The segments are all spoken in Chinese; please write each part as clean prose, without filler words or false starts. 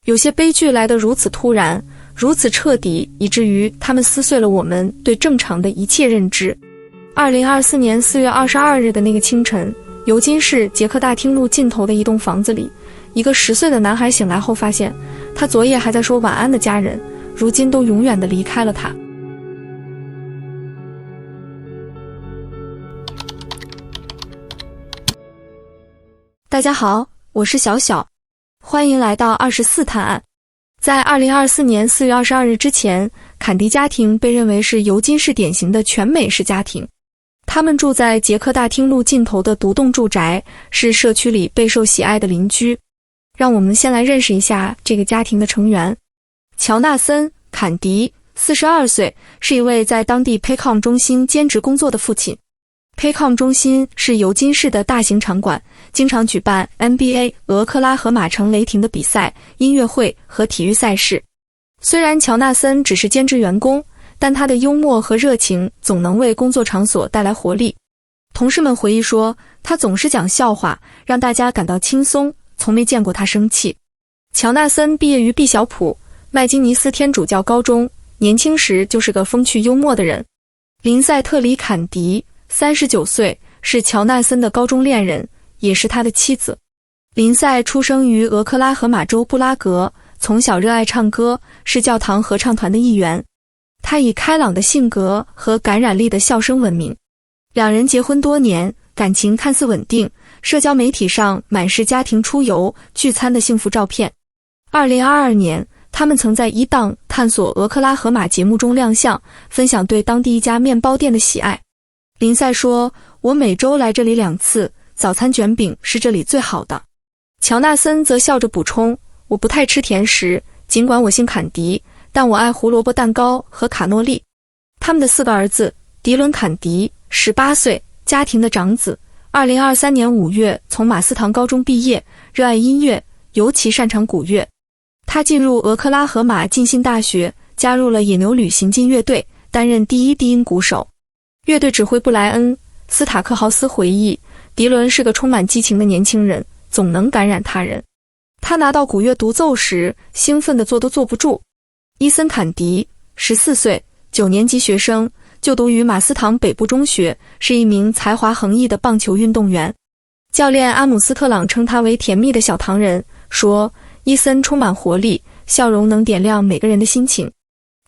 有些悲剧来得如此突然，如此彻底，以至于他们撕碎了我们对正常的一切认知。2024年4月22日的那个清晨，尤金市捷克大厅路尽头的一栋房子里，一个10岁的男孩醒来后发现，他昨夜还在说晚安的家人，如今都永远地离开了他。大家好，我是小小，欢迎来到24探案。在2024年4月22日之前，坎迪家庭被认为是尤金市典型的全美式家庭。他们住在捷克大厅路尽头的独栋住宅，是社区里备受喜爱的邻居。让我们先来认识一下这个家庭的成员。乔纳森·坎迪42岁，是一位在当地 Paycom 中心兼职工作的父亲。Paycom 中心是尤金市的大型场馆，经常举办 NBA 俄克拉荷马城雷霆的比赛、音乐会和体育赛事。虽然乔纳森只是兼职员工，但他的幽默和热情总能为工作场所带来活力。同事们回忆说，他总是讲笑话，让大家感到轻松，从没见过他生气。乔纳森毕业于毕小普麦金尼斯天主教高中，年轻时就是个风趣幽默的人。林赛特里·坎迪39岁，是乔纳森的高中恋人，也是他的妻子。林赛出生于俄克拉荷马州布拉格，从小热爱唱歌，是教堂合唱团的一员。他以开朗的性格和感染力的笑声闻名。两人结婚多年，感情看似稳定，社交媒体上满是家庭出游、聚餐的幸福照片。2022年，他们曾在一档探索俄克拉荷马节目中亮相，分享对当地一家面包店的喜爱。林赛说，我每周来这里2次，早餐卷饼是这里最好的。乔纳森则笑着补充，我不太吃甜食，尽管我姓坎迪，但我爱胡萝卜蛋糕和卡诺丽。他们的4个儿子，迪伦·坎迪18岁，家庭的长子，2023年5月从马斯唐高中毕业，热爱音乐，尤其擅长古乐。他进入俄克拉荷马浸信大学，加入了野牛旅行进乐队，担任第1低音鼓手。乐队指挥布莱恩·斯塔克豪斯回忆，迪伦是个充满激情的年轻人，总能感染他人。他拿到古乐独奏时，兴奋地坐都坐不住。伊森·坎迪14岁，9年级学生，就读于马斯唐北部中学，是一名才华横溢的棒球运动员。教练阿姆斯特朗称他为甜蜜的小糖人，说伊森充满活力，笑容能点亮每个人的心情。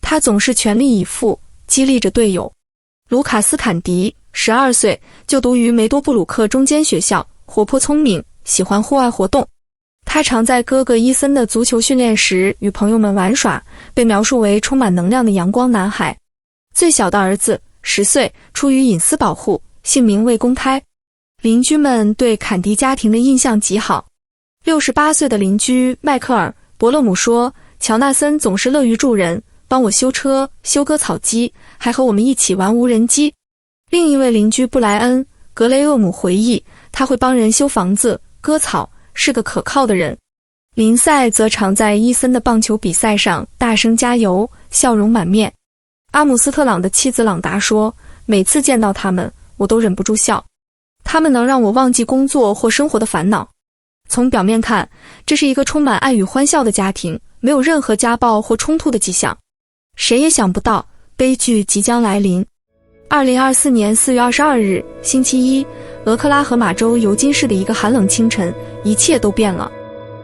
他总是全力以赴，激励着队友。卢卡斯·坎迪12岁，就读于梅多布鲁克中间学校，活泼聪明，喜欢户外活动。他常在哥哥伊森的足球训练时与朋友们玩耍，被描述为充满能量的阳光男孩。最小的儿子10岁，出于隐私保护，姓名未公开。邻居们对坎迪家庭的印象极好。68岁的邻居迈克尔·伯勒姆说，乔纳森总是乐于助人，帮我修车、修割草机，还和我们一起玩无人机。另一位邻居布莱恩·格雷厄姆回忆，他会帮人修房子、割草，是个可靠的人。林赛则常在伊森的棒球比赛上大声加油，笑容满面。阿姆斯特朗的妻子朗达说，每次见到他们，我都忍不住笑。他们能让我忘记工作或生活的烦恼。从表面看，这是一个充满爱与欢笑的家庭，没有任何家暴或冲突的迹象。谁也想不到，悲剧即将来临。2024年4月22日，星期一，俄克拉荷马州尤金市的一个寒冷清晨，一切都变了。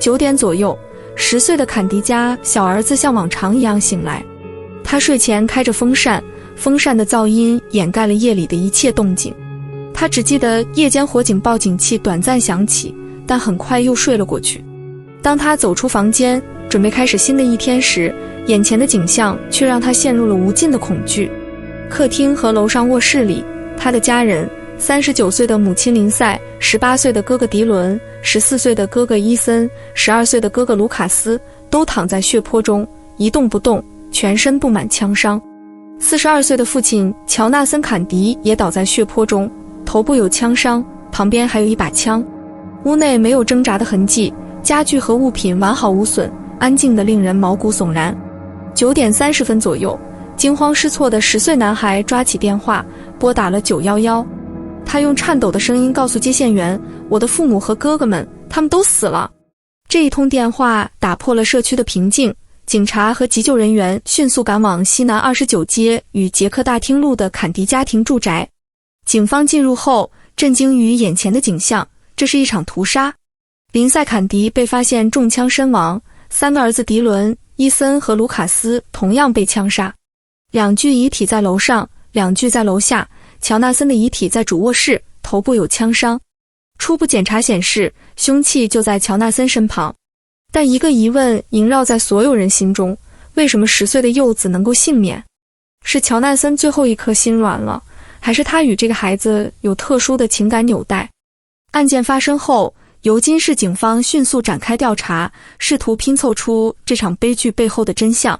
9点左右，10岁的坎迪家小儿子像往常一样醒来。他睡前开着风扇，风扇的噪音掩盖了夜里的一切动静。他只记得夜间火警报警器短暂响起，但很快又睡了过去。当他走出房间，准备开始新的一天时，眼前的景象却让他陷入了无尽的恐惧。客厅和楼上卧室里，他的家人39岁的母亲林赛、18岁的哥哥迪伦、14岁的哥哥伊森、12岁的哥哥卢卡斯都躺在血泊中，一动不动，全身布满枪伤。42岁的父亲乔纳森·坎迪也倒在血泊中，头部有枪伤，旁边还有一把枪。屋内没有挣扎的痕迹，家具和物品完好无损，安静得令人毛骨悚然。9点30分左右，惊慌失措的10岁男孩抓起电话，拨打了911。他用颤抖的声音告诉接线员，我的父母和哥哥们，他们都死了。这一通电话打破了社区的平静，警察和急救人员迅速赶往西南29街与杰克大厅路的坎迪家庭住宅。警方进入后，震惊于眼前的景象，这是一场屠杀。林赛·坎迪被发现中枪身亡，3个儿子迪伦、伊森和卢卡斯同样被枪杀。2具遗体在楼上，2具在楼下。乔纳森的遗体在主卧室，头部有枪伤。初步检查显示，凶器就在乔纳森身旁。但一个疑问萦绕在所有人心中：为什么10岁的幼子能够幸免？是乔纳森最后一颗心软了，还是他与这个孩子有特殊的情感纽带？案件发生后，尤金市警方迅速展开调查，试图拼凑出这场悲剧背后的真相。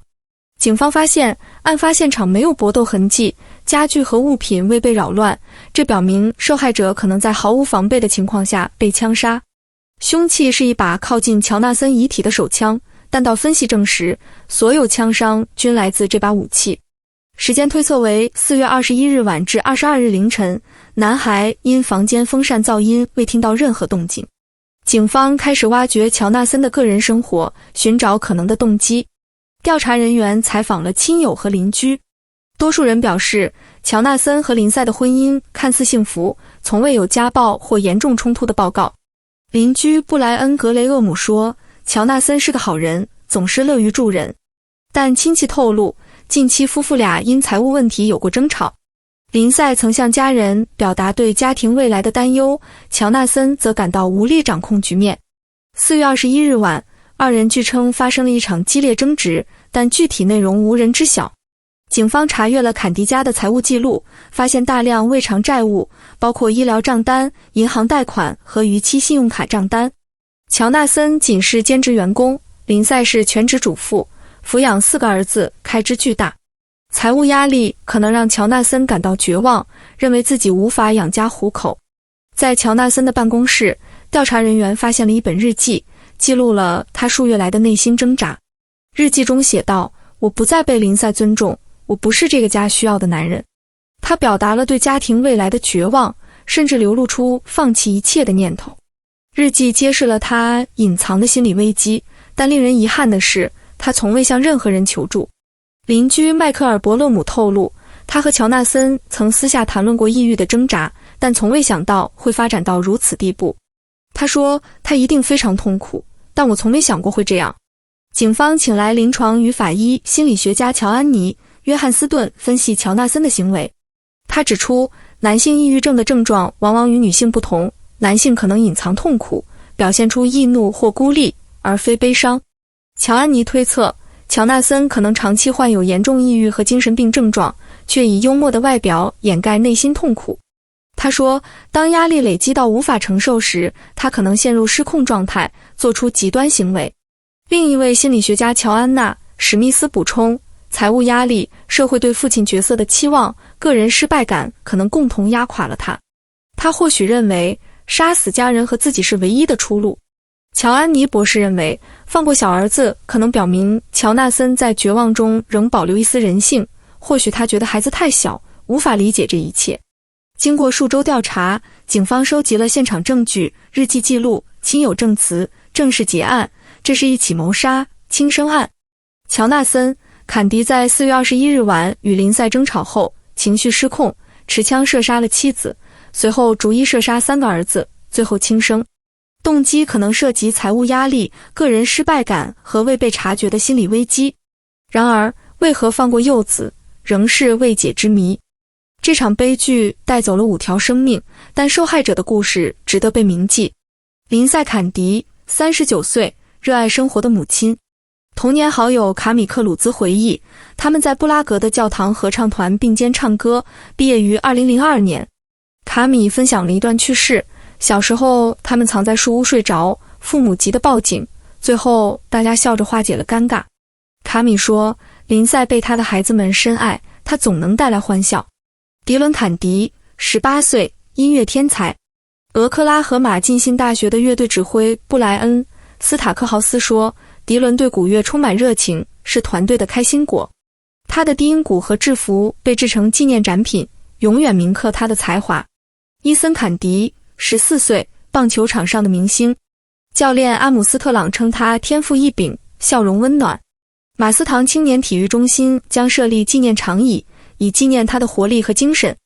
警方发现，案发现场没有搏斗痕迹，家具和物品未被扰乱，这表明受害者可能在毫无防备的情况下被枪杀。凶器是一把靠近乔纳森遗体的手枪，弹道分析证实，所有枪伤均来自这把武器。时间推测为4月21日晚至22日凌晨，男孩因房间风扇噪音未听到任何动静。警方开始挖掘乔纳森的个人生活，寻找可能的动机。调查人员采访了亲友和邻居，多数人表示，乔纳森和林赛的婚姻看似幸福，从未有家暴或严重冲突的报告。邻居布莱恩·格雷厄姆说，乔纳森是个好人，总是乐于助人。但亲戚透露，近期夫妇俩因财务问题有过争吵。林赛曾向家人表达对家庭未来的担忧，乔纳森则感到无力掌控局面。4月21日晚，2人据称发生了一场激烈争执，但具体内容无人知晓。警方查阅了坎迪家的财务记录，发现大量未偿债务，包括医疗账单、银行贷款和逾期信用卡账单。乔纳森仅是兼职员工，林赛是全职主妇，抚养4个儿子，开支巨大。财务压力可能让乔纳森感到绝望，认为自己无法养家糊口。在乔纳森的办公室，调查人员发现了一本日记，记录了他数月来的内心挣扎。日记中写道：我不再被林赛尊重，我不是这个家需要的男人。他表达了对家庭未来的绝望，甚至流露出放弃一切的念头。日记揭示了他隐藏的心理危机，但令人遗憾的是，他从未向任何人求助。邻居迈克尔·伯勒姆透露，他和乔纳森曾私下谈论过抑郁的挣扎，但从未想到会发展到如此地步。他说，他一定非常痛苦，但我从没想过会这样。警方请来临床与法医心理学家乔安妮·约翰斯顿分析乔纳森的行为。他指出，男性抑郁症的症状往往与女性不同，男性可能隐藏痛苦，表现出易怒或孤立，而非悲伤。乔安妮推测，乔纳森可能长期患有严重抑郁和精神病症状，却以幽默的外表掩盖内心痛苦。他说，当压力累积到无法承受时，他可能陷入失控状态，做出极端行为。另一位心理学家乔安娜·史密斯补充，财务压力、社会对父亲角色的期望、个人失败感可能共同压垮了他。他或许认为，杀死家人和自己是唯一的出路。乔安妮博士认为，放过小儿子可能表明乔纳森在绝望中仍保留一丝人性，或许他觉得孩子太小，无法理解这一切。经过数周调查，警方收集了现场证据、日记记录、亲友证词，正式结案。这是一起谋杀轻生案。乔纳森·坎迪在4月21日晚与林赛争吵后，情绪失控，持枪射杀了妻子，随后逐一射杀3个儿子，最后轻生。动机可能涉及财务压力、个人失败感和未被察觉的心理危机。然而，为何放过幼子，仍是未解之谜。这场悲剧带走了5条生命，但受害者的故事值得被铭记。林赛·坎迪，39岁，热爱生活的母亲。童年好友卡米克·鲁兹回忆，他们在布拉格的教堂合唱团并肩唱歌，毕业于2002年。卡米分享了一段趣事，小时候他们藏在树屋睡着，父母急得报警，最后大家笑着化解了尴尬。卡米说，林赛被他的孩子们深爱，他总能带来欢笑。迪伦·坎迪，18岁，音乐天才。俄克拉荷马浸信大学的乐队指挥布莱恩·斯塔克豪斯说，迪伦对鼓乐充满热情，是团队的开心果。他的低音鼓和制服被制成纪念展品，永远铭刻他的才华。伊森·坎迪，14岁，棒球场上的明星。教练阿姆斯特朗称他天赋异禀，笑容温暖。马斯唐青年体育中心将设立纪念长椅，以纪念他的活力和精神。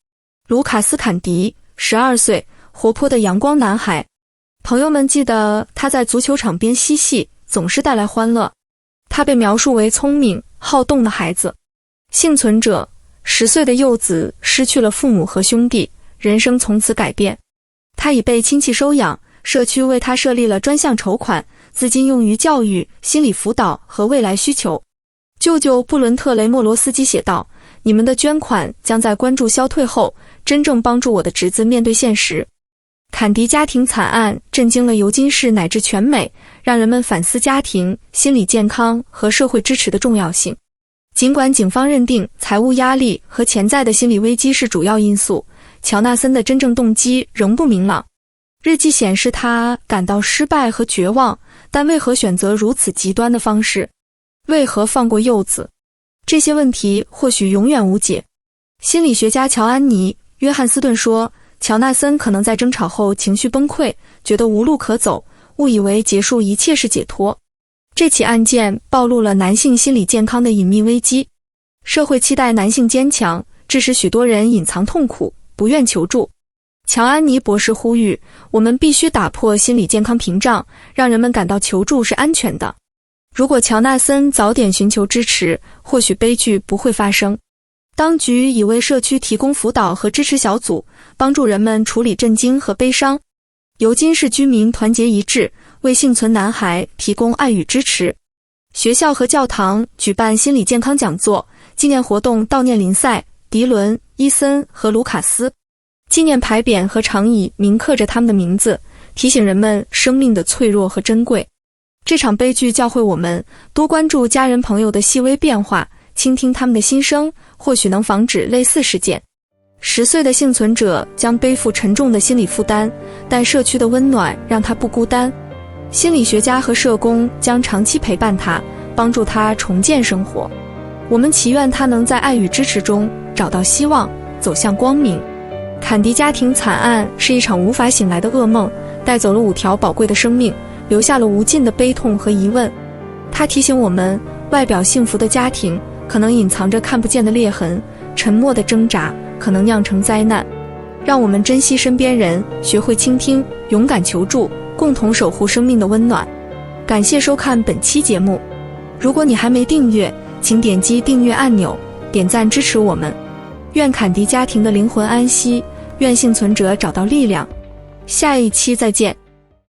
卢卡斯·坎迪，12岁，活泼的阳光男孩。朋友们记得他在足球场边嬉戏，总是带来欢乐。他被描述为聪明、好动的孩子。幸存者，10岁的幼子失去了父母和兄弟，人生从此改变。他已被亲戚收养，社区为他设立了专项筹款，资金用于教育、心理辅导和未来需求。舅舅布伦特雷莫罗斯基写道：你们的捐款将在关注消退后，真正帮助我的侄子面对现实。坎迪家庭惨案震惊了尤金市乃至全美，让人们反思家庭、心理健康和社会支持的重要性。尽管警方认定财务压力和潜在的心理危机是主要因素，乔纳森的真正动机仍不明朗。日记显示他感到失败和绝望，但为何选择如此极端的方式？为何放过柚子？这些问题或许永远无解。心理学家乔安妮·约翰斯顿说，乔纳森可能在争吵后情绪崩溃，觉得无路可走，误以为结束一切是解脱。这起案件暴露了男性心理健康的隐秘危机。社会期待男性坚强，致使许多人隐藏痛苦，不愿求助。乔安妮博士呼吁，我们必须打破心理健康屏障，让人们感到求助是安全的。如果乔纳森早点寻求支持，或许悲剧不会发生。当局已为社区提供辅导和支持小组，帮助人们处理震惊和悲伤。尤金市居民团结一致，为幸存男孩提供爱与支持。学校和教堂举办心理健康讲座、纪念活动，悼念林赛、迪伦、伊森和卢卡斯。纪念牌匾和长椅铭刻着他们的名字，提醒人们生命的脆弱和珍贵。这场悲剧教会我们多关注家人朋友的细微变化，倾听他们的心声，或许能防止类似事件。10岁的幸存者将背负沉重的心理负担，但社区的温暖让他不孤单。心理学家和社工将长期陪伴他，帮助他重建生活。我们祈愿他能在爱与支持中找到希望，走向光明。坎迪家庭惨案是一场无法醒来的噩梦，带走了5条宝贵的生命，留下了无尽的悲痛和疑问。它提醒我们，外表幸福的家庭可能隐藏着看不见的裂痕，沉默的挣扎可能酿成灾难。让我们珍惜身边人，学会倾听，勇敢求助，共同守护生命的温暖。感谢收看本期节目。如果你还没订阅，请点击订阅按钮，点赞支持我们。愿坎迪家庭的灵魂安息，愿幸存者找到力量。下一期再见。